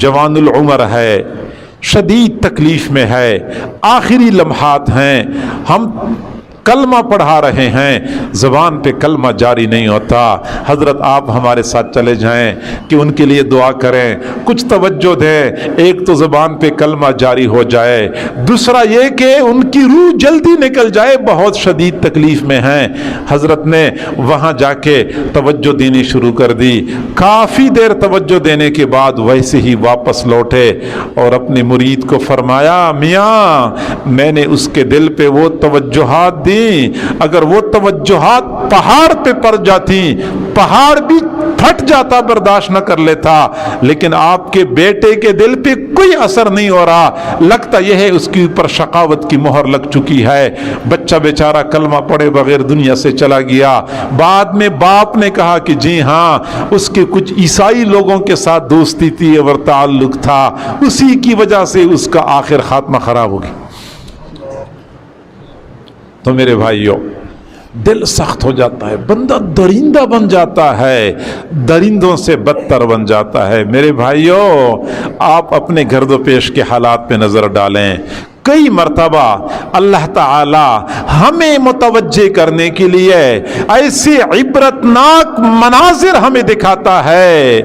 جوان العمر ہے، شدید تکلیف میں ہے، آخری لمحات ہیں، ہم کلمہ پڑھا رہے ہیں، زبان پہ کلمہ جاری نہیں ہوتا، حضرت آپ ہمارے ساتھ چلے جائیں کہ ان کے لیے دعا کریں، کچھ توجہ دیں، ایک تو زبان پہ کلمہ جاری ہو جائے، دوسرا یہ کہ ان کی روح جلدی نکل جائے، بہت شدید تکلیف میں ہیں۔ حضرت نے وہاں جا کے توجہ دینی شروع کر دی، کافی دیر توجہ دینے کے بعد ویسے ہی واپس لوٹے اور اپنے مرید کو فرمایا، میاں میں نے اس کے دل پہ وہ توجہات دی، اگر وہ توجہات پہاڑ پہ پڑ جاتی پہاڑ بھی پھٹ جاتا، برداشت نہ کر لیتا، لیکن آپ کے بیٹے کے دل پہ کوئی اثر نہیں ہو رہا، لگتا یہ ہے اس کے اوپر شقاوت کی مہر لگ چکی ہے، بچہ بیچارہ کلمہ پڑھے بغیر دنیا سے چلا گیا۔ بعد میں باپ نے کہا کہ جی ہاں اس کے کچھ عیسائی لوگوں کے ساتھ دوستی تھی اور تعلق تھا، اسی کی وجہ سے اس کا آخر خاتمہ خراب ہو گیا۔ تو میرے بھائیوں، دل سخت ہو جاتا ہے، بندہ درندہ بن جاتا ہے، درندوں سے بدتر بن جاتا ہے۔ میرے بھائیوں، آپ اپنے گرد و پیش کے حالات پہ نظر ڈالیں، کئی مرتبہ اللہ تعالی ہمیں متوجہ کرنے کے لیے ایسے عبرتناک مناظر ہمیں دکھاتا ہے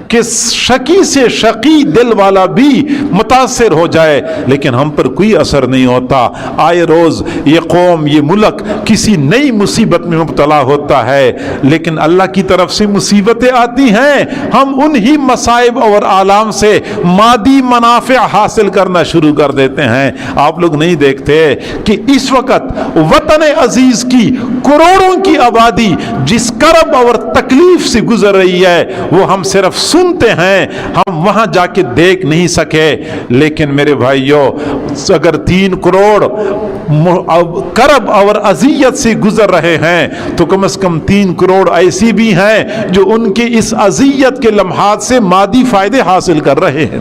کہ شقی سے شقی دل والا بھی متاثر ہو جائے، لیکن ہم پر کوئی اثر نہیں ہوتا۔ آئے روز یہ قوم، یہ ملک کسی نئی مصیبت میں مبتلا ہوتا ہے، لیکن اللہ کی طرف سے مصیبتیں آتی ہیں، ہم انہی مصائب اور آلام سے مادی منافع حاصل کرنا شروع کر دیتے ہیں۔ آپ لوگ نہیں دیکھتے کہ اس وقت وطن عزیز کی کروڑوں کی آبادی جس کرب اور تکلیف سے گزر رہی ہے وہ ہم صرف سنتے ہیں، ہم وہاں جا کے دیکھ نہیں سکے. لیکن میرے بھائیوں، اگر 3 کروڑ کرب اور اذیت سے گزر رہے ہیں تو کم از کم 3 کروڑ ایسی بھی ہیں جو ان کے اس اذیت کے لمحات سے مادی فائدے حاصل کر رہے ہیں.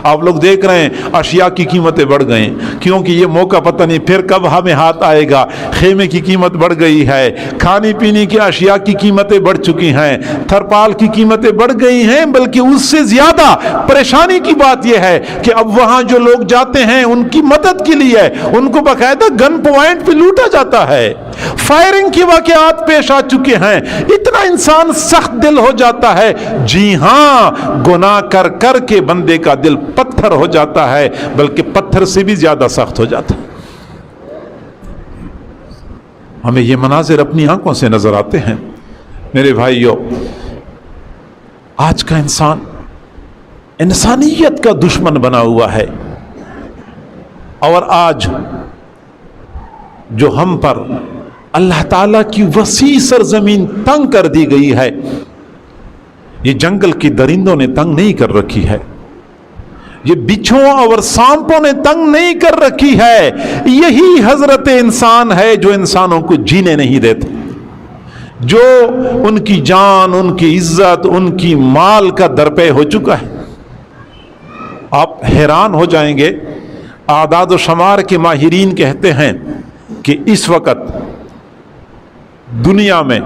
آپ لوگ دیکھ رہے ہیں اشیاء کی قیمتیں بڑھ گئیں، کیونکہ یہ موقع پتہ نہیں پھر کب ہمیں ہاتھ آئے گا. خیمے کی قیمت بڑھ گئی ہے، کھانے پینے کی اشیاء کی قیمتیں بڑھ چکی ہیں، ترپال کی قیمتیں بڑھ گئی ہیں. بلکہ اس سے زیادہ پریشانی کی بات یہ ہے کہ اب وہاں جو لوگ جاتے ہیں ان کی مدد کے لیے ان کو باقاعدہ گن پوائنٹ پہ لوٹا جاتا ہے، فائرنگ کے واقعات پیش آ چکے ہیں. اتنا انسان سخت دل ہو جاتا ہے. جی ہاں، گناہ کر کر کے بندے کا دل پتھر ہو جاتا ہے، بلکہ پتھر سے بھی زیادہ سخت ہو جاتا ہے. ہمیں یہ مناظر اپنی آنکھوں سے نظر آتے ہیں. میرے بھائیوں، آج کا انسان انسانیت کا دشمن بنا ہوا ہے، اور آج جو ہم پر اللہ تعالیٰ کی وسیع سرزمین تنگ کر دی گئی ہے، یہ جنگل کی درندوں نے تنگ نہیں کر رکھی ہے، یہ بچھوؤں اور سانپوں نے تنگ نہیں کر رکھی ہے. یہی حضرت انسان ہے جو انسانوں کو جینے نہیں دیتے، جو ان کی جان، ان کی عزت، ان کی مال کا درپے ہو چکا ہے. آپ حیران ہو جائیں گے، اعداد و شمار کے ماہرین کہتے ہیں کہ اس وقت دنیا میں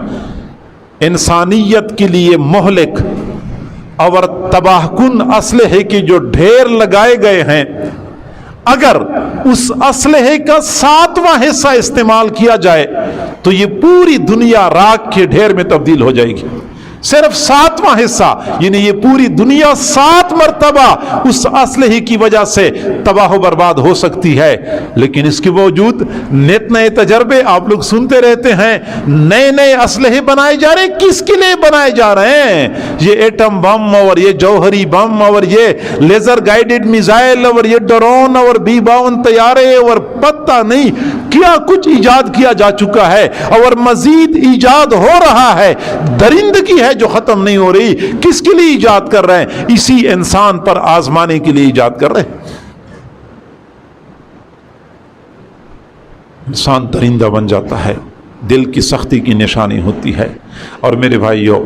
انسانیت کے لیے مہلک اور تباہ کن اسلحے کے جو ڈھیر لگائے گئے ہیں، اگر اس اسلحے کا 7واں حصہ استعمال کیا جائے تو یہ پوری دنیا راکھ کے ڈھیر میں تبدیل ہو جائے گی. صرف 7واں حصہ، یعنی یہ پوری دنیا 7 مرتبہ اس اسلحے کی وجہ سے تباہ و برباد ہو سکتی ہے. لیکن اس کے باوجود نت نئے تجربے آپ لوگ سنتے رہتے ہیں، نئے نئے اسلحے بنائے جا رہے ہیں. کس کے لیے بنائے جا رہے ہیں؟ یہ ایٹم بم اور یہ جوہری بم اور یہ لیزر گائیڈڈ میزائل اور یہ ڈرون اور B-52 طیارے اور پتہ نہیں کیا کچھ ایجاد کیا جا چکا ہے اور مزید ایجاد ہو رہا ہے. درندگی ہے جو ختم نہیں ہو رہی. کس کے لیے ایجاد کر رہے ہیں؟ اسی انسان پر آزمانے کے لیے ایجاد کر رہے ہیں. انسان درندہ بن جاتا ہے، دل کی سختی کی نشانی ہوتی ہے. اور میرے بھائیوں،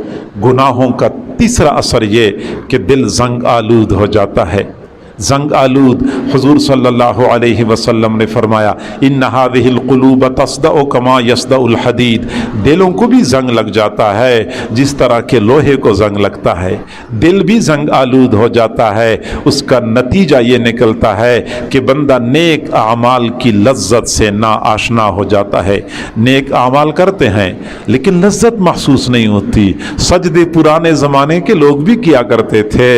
گناہوں کا تیسرا اثر یہ کہ دل زنگ آلود ہو جاتا ہے. زنگ آلود، حضور صلی اللہ علیہ وسلم نے فرمایا ان هذه القلوب تصدع كما يصدع الحديد. دلوں کو بھی زنگ لگ جاتا ہے جس طرح کے لوہے کو زنگ لگتا ہے. دل بھی زنگ آلود ہو جاتا ہے. اس کا نتیجہ یہ نکلتا ہے کہ بندہ نیک اعمال کی لذت سے ناآشنا ہو جاتا ہے. نیک اعمال کرتے ہیں لیکن لذت محسوس نہیں ہوتی. سجدے پرانے زمانے کے لوگ بھی کیا کرتے تھے،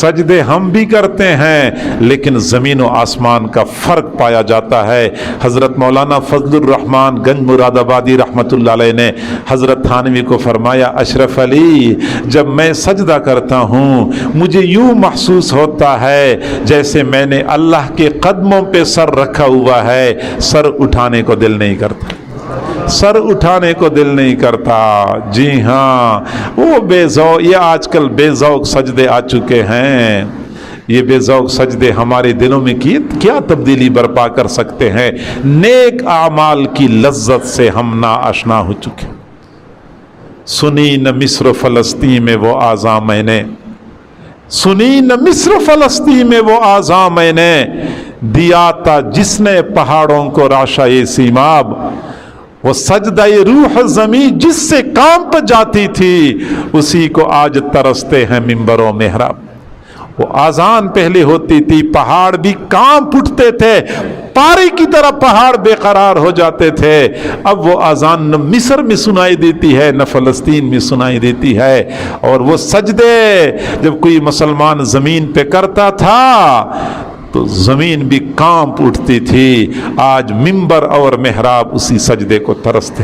سجدے ہم بھی کرتے ہیں، لیکن زمین و آسمان کا فرق پایا جاتا ہے. حضرت مولانا فضل الرحمان گنج مراد آبادی رحمت اللہ علیہ نے حضرت تھانوی کو فرمایا، اشرف علی، جب میں سجدہ کرتا ہوں مجھے یوں محسوس ہوتا ہے جیسے میں نے اللہ کے قدموں پہ سر رکھا ہوا ہے. سر اٹھانے کو دل نہیں کرتا، سر اٹھانے کو دل نہیں کرتا. جی ہاں، وہ بے ذوق، یہ آج کل بے ذوق سجدے آ چکے ہیں. یہ بے ذوق سجدے ہمارے دلوں میں کیا تبدیلی برپا کر سکتے ہیں؟ نیک اعمال کی لذت سے ہم ناآشنا ہو چکے. سنی نہ مصر و فلسطین میں وہ آزاں میں نے، سنی نہ مصر و فلسطین میں وہ آزاں میں نے، دیا تھا جس نے پہاڑوں کو راشۂ سیماب. وہ سجدہ روح زمین جس سے کانپ جاتی تھی اسی کو آج ترستے ہیں منبر و محراب. وہ آذان پہلے ہوتی تھی، پہاڑ بھی کانپ اٹھتے تھے، پارے کی طرح پہاڑ بے قرار ہو جاتے تھے. اب وہ آذان نہ مصر میں سنائی دیتی ہے نہ فلسطین میں سنائی دیتی ہے. اور وہ سجدے جب کوئی مسلمان زمین پہ کرتا تھا تو زمین بھی کانپ اٹھتی تھی. آج منبر اور محراب اسی سجدے کو ترستے.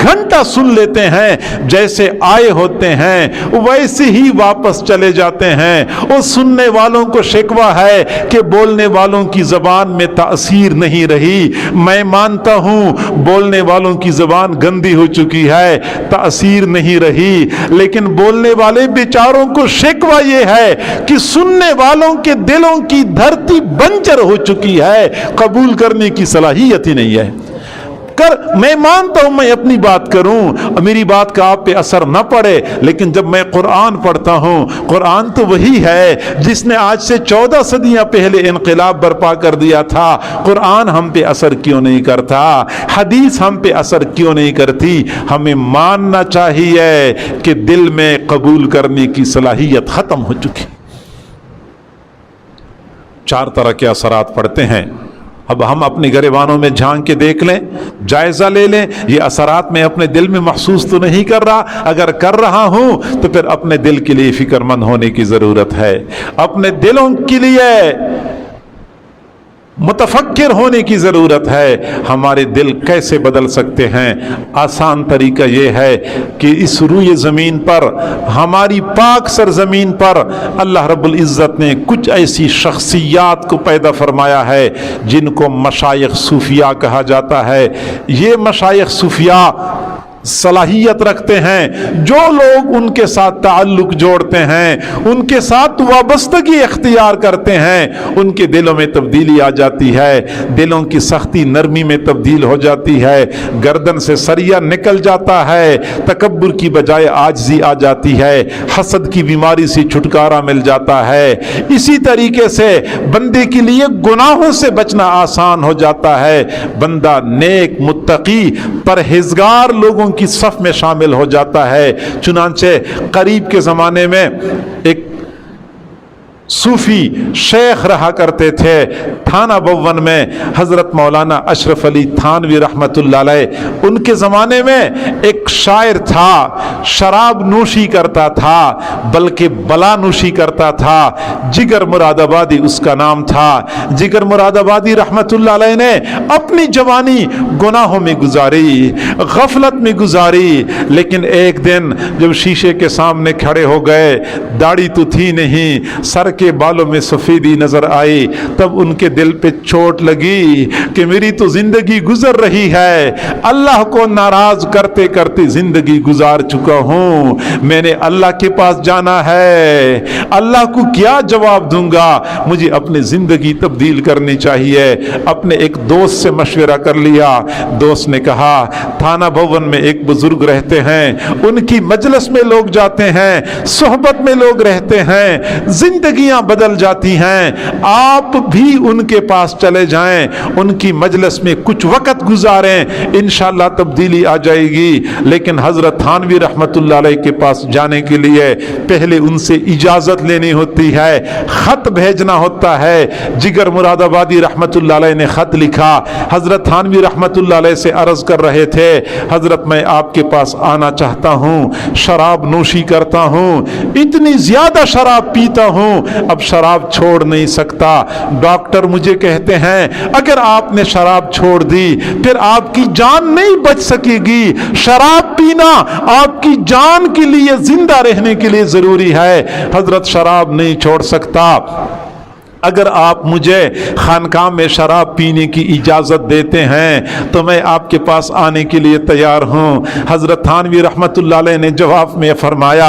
گھنٹہ سن لیتے ہیں، جیسے آئے ہوتے ہیں ویسے ہی واپس چلے جاتے ہیں۔ اس سننے والوں کو شکوہ ہے کہ بولنے والوں کی زبان میں تاثیر نہیں رہی۔ میں مانتا ہوں بولنے والوں کی زبان گندی ہو چکی ہے، تاثیر نہیں رہی، لیکن بولنے والے بیچاروں کو شکوہ یہ ہے کہ سننے والوں کے دلوں کی دھرتی بنجر ہو چکی ہے، قبول کرنے کی صلاحیت ہی نہیں ہے۔ میں مانتا ہوں میں اپنی بات کروں، میری بات کا آپ پہ اثر نہ پڑے، لیکن جب میں قرآن پڑھتا ہوں، قرآن تو وہی ہے جس نے آج سے 14 صدیاں پہلے انقلاب برپا کر دیا تھا۔ قرآن ہم پہ اثر کیوں نہیں کرتا؟ حدیث ہم پہ اثر کیوں نہیں کرتی؟ ہمیں ماننا چاہیے کہ دل میں قبول کرنے کی صلاحیت ختم ہو چکی۔ 4 طرح کے اثرات پڑتے ہیں۔ اب ہم اپنے گریبانوں میں جھانک کے دیکھ لیں، جائزہ لے لیں، یہ اثرات میں اپنے دل میں محسوس تو نہیں کر رہا؟ اگر کر رہا ہوں تو پھر اپنے دل کے لیے فکر مند ہونے کی ضرورت ہے، اپنے دلوں کے لیے متفکر ہونے کی ضرورت ہے۔ ہمارے دل کیسے بدل سکتے ہیں؟ آسان طریقہ یہ ہے کہ اس روئے زمین پر، ہماری پاک سرزمین پر اللہ رب العزت نے کچھ ایسی شخصیات کو پیدا فرمایا ہے جن کو مشائخ صوفیاء کہا جاتا ہے۔ یہ مشائخ صوفیاء صلاحیت رکھتے ہیں، جو لوگ ان کے ساتھ تعلق جوڑتے ہیں، ان کے ساتھ وابستگی اختیار کرتے ہیں، ان کے دلوں میں تبدیلی آ جاتی ہے، دلوں کی سختی نرمی میں تبدیل ہو جاتی ہے، گردن سے سریا نکل جاتا ہے، تکبر کی بجائے عاجزی آ جاتی ہے، حسد کی بیماری سے چھٹکارا مل جاتا ہے۔ اسی طریقے سے بندے کے لیے گناہوں سے بچنا آسان ہو جاتا ہے، بندہ نیک، متقی، پرہیزگار لوگوں کی صف میں شامل ہو جاتا ہے۔ چنانچہ قریب کے زمانے میں ایک صوفی شیخ رہا کرتے تھے تھانہ بون میں، حضرت مولانا اشرف علی تھانوی رحمت اللہ علیہ۔ ان کے زمانے میں ایک شاعر تھا، شراب نوشی کرتا تھا، بلکہ بلا نوشی کرتا تھا، جگر مراد آبادی اس کا نام تھا۔ جگر مراد آبادی رحمت اللہ علیہ نے اپنی جوانی گناہوں میں گزاری، غفلت میں گزاری، لیکن ایک دن جب شیشے کے سامنے کھڑے ہو گئے، داڑھی تو تھی نہیں، سر کے بالوں میں سفیدی نظر آئی، تب ان کے دل پہ چوٹ لگی کہ میری تو زندگی گزر رہی ہے، اللہ کو ناراض کرتے کرتے زندگی گزار چکا ہوں، میں نے اللہ کے پاس جانا ہے، اللہ کو کیا جواب دوں گا؟ مجھے اپنی زندگی تبدیل کرنی چاہیے۔ اپنے ایک دوست سے مشورہ کر لیا، دوست نے کہا تھانہ بھون میں ایک بزرگ رہتے ہیں، ان کی مجلس میں لوگ جاتے ہیں، صحبت میں لوگ رہتے ہیں، زندگیاں بدل جاتی ہیں، آپ بھی ان کے پاس چلے جائیں، ان کی مجلس میں کچھ وقت گزاریں، انشاءاللہ تبدیلی آ جائے گی۔ لیکن حضرت تھانوی رحمت اللہ علیہ کے پاس جانے کے لیے پہلے ان سے اجازت لینی ہوتی ہے، خط بھیجنا ہوتا ہے۔ جگر مراد آبادی رحمت اللہ علیہ نے خط لکھا، حضرت تھانوی رحمت اللہ علیہ سے عرض کر رہے تھے، حضرت میں آپ کے پاس آنا چاہتا ہوں، شراب نوشی کرتا ہوں، اتنی زیادہ شراب پیتا ہوں، اب شراب چھوڑ نہیں سکتا، ڈاکٹر مجھے کہتے ہیں اگر آپ نے شراب چھوڑ دی پھر آپ کی جان نہیں بچ سکے گی، شراب پینا آپ کی جان کے لیے، زندہ رہنے کے لیے ضروری ہے، حضرت شراب نہیں چھوڑ سکتا، اگر آپ مجھے خانقاہ میں شراب پینے کی اجازت دیتے ہیں تو میں آپ کے پاس آنے کے لیے تیار ہوں۔ حضرت تھانوی رحمت اللہ علیہ نے جواب میں فرمایا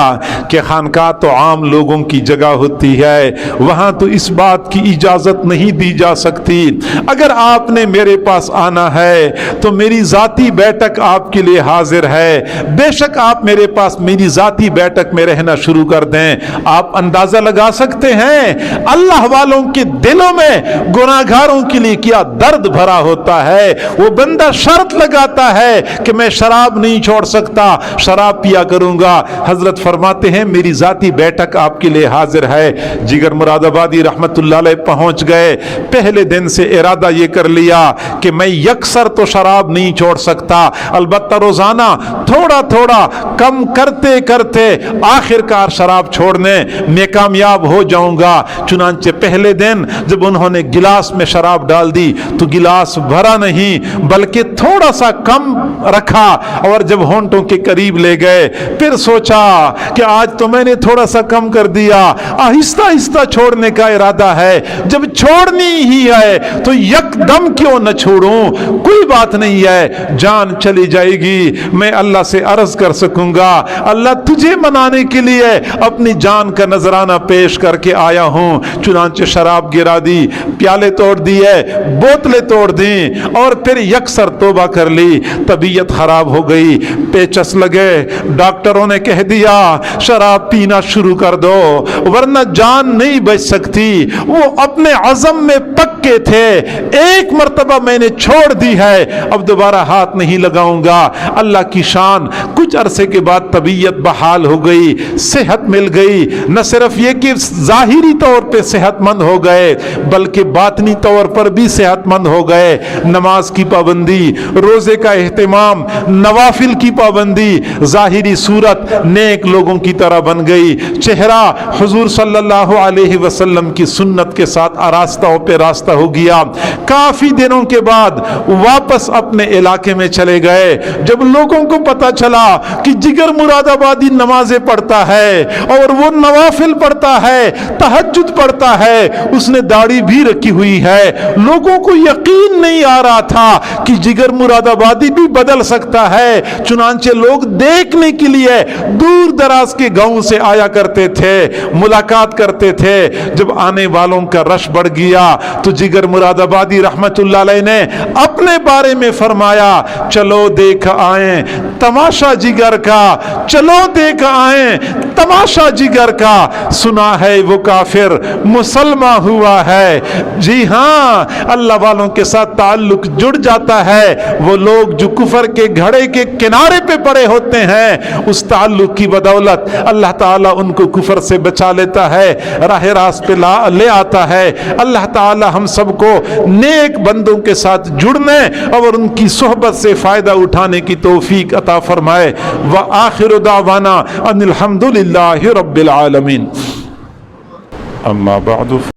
کہ خانقاہ تو عام لوگوں کی جگہ ہوتی ہے، وہاں تو اس بات کی اجازت نہیں دی جا سکتی، اگر آپ نے میرے پاس آنا ہے تو میری ذاتی بیٹھک آپ کے لیے حاضر ہے، بے شک آپ میرے پاس میری ذاتی بیٹھک میں رہنا شروع کر دیں۔ آپ اندازہ لگا سکتے ہیں اللہ والوں کے دلوں میں گناہگاروں کے لیے کیا درد بھرا ہوتا ہے، وہ بندہ شرط لگاتا ہے کہ میں شراب نہیں چھوڑ سکتا، شراب پیا کروں گا، حضرت فرماتے ہیں میری ذاتی بیٹھک آپ کے لیے حاضر ہے۔ جگر مراد آبادی رحمت اللہ علیہ پہنچ گئے، پہلے دن سے ارادہ یہ کر لیا کہ میں یکسر تو شراب نہیں چھوڑ سکتا، البتہ روزانہ تھوڑا تھوڑا کم کرتے کرتے آخر کار شراب چھوڑنے میں کامیاب ہو جاؤں گا۔ چنانچہ پہلے دن جب انہوں نے گلاس میں شراب ڈال دی تو گلاس بھرا نہیں بلکہ تھوڑا سا کم رکھا، اور جب ہونٹوں کے قریب لے گئے پھر سوچا کہ آج تو میں نے تھوڑا سا کم کر دیا، آہستہ آہستہ چھوڑنے کا ارادہ ہے، جب چھوڑنی ہی ہے تو یک دم کیوں نہ چھوڑوں، کوئی بات نہیں ہے، جان چلی جائے گی، میں اللہ سے عرض کر سکوں گا اللہ تجھے منانے کے لیے اپنی جان کا نذرانہ پیش کر کے آیا ہوں۔ چنانچہ شراب گرا دی، پیالے توڑ دیے، بوتلیں توڑ دیں، اور پھر یکسر توبہ کر لی۔ طبیعت خراب ہو گئی، پیچس لگے، ڈاکٹروں نے کہہ دیا شراب پینا شروع کر دو ورنہ جان نہیں بچ سکتی۔ وہ اپنے عزم میں پکے تھے، ایک مرتبہ میں نے چھوڑ دی ہے، اب دوبارہ ہاتھ نہیں لگاؤں گا۔ اللہ کی شان، کچھ عرصے کے بعد طبیعت بحال ہو گئی، صحت مل گئی، نہ صرف یہ کہ ظاہری طور پہ صحت مند ہو گئے بلکہ باطنی طور پر بھی صحت مند ہو گئے۔ نماز کی پابندی، روزے کا اہتمام، نوافل کی پابندی، ظاہری صورت نیک لوگوں کی طرح بن گئی، چہرہ حضور صلی اللہ علیہ وسلم کی سنت کے ساتھ آراستہ پہ راستہ ہو گیا۔ کافی دنوں کے بعد واپس اپنے علاقے میں چلے گئے۔ جب لوگوں کو پتا چلا کہ جگر مراد آبادی نمازیں پڑھتا ہے اور وہ نوافل پڑھتا ہے، تہجد پڑھتا ہے، اس نے داڑھی بھی رکھی ہوئی ہے، لوگوں کو یقین نہیں آ رہا تھا کہ جگر مراد آبادی بھی بدل سکتا ہے۔ چنانچہ لوگ دیکھنے کے لیے دور دراز کے گاؤں سے آیا کرتے تھے، ملاقات کرتے تھے۔ جب آنے والوں کا رش بڑھ گیا تو جگر مراد آبادی رحمت اللہ علیہ نے اپنے بارے میں فرمایا چلو دیکھ آئیں تماشا جگر کا، چلو دیکھ آئیں تماشا جگر کا، سنا ہے وہ کافر مسلمان ہوا ہے۔ جی ہاں، اللہ والوں کے ساتھ تعلق جڑ جاتا ہے، وہ لوگ جو کفر کے گھڑے کے کنارے پہ پڑے ہوتے ہیں، اس تعلق کی بدولت اللہ تعالیٰ ان کو کفر سے بچا لیتا ہے، راہ راست پہ لے آتا ہے۔ اللہ تعالیٰ ہم سب کو نیک بندوں کے ساتھ جڑنے اور ان کی صحبت سے فائدہ اٹھانے کی توفیق عطا فرمائے۔ وآخر دعوانا ان الحمد للہ رب العالمین۔ اما بعد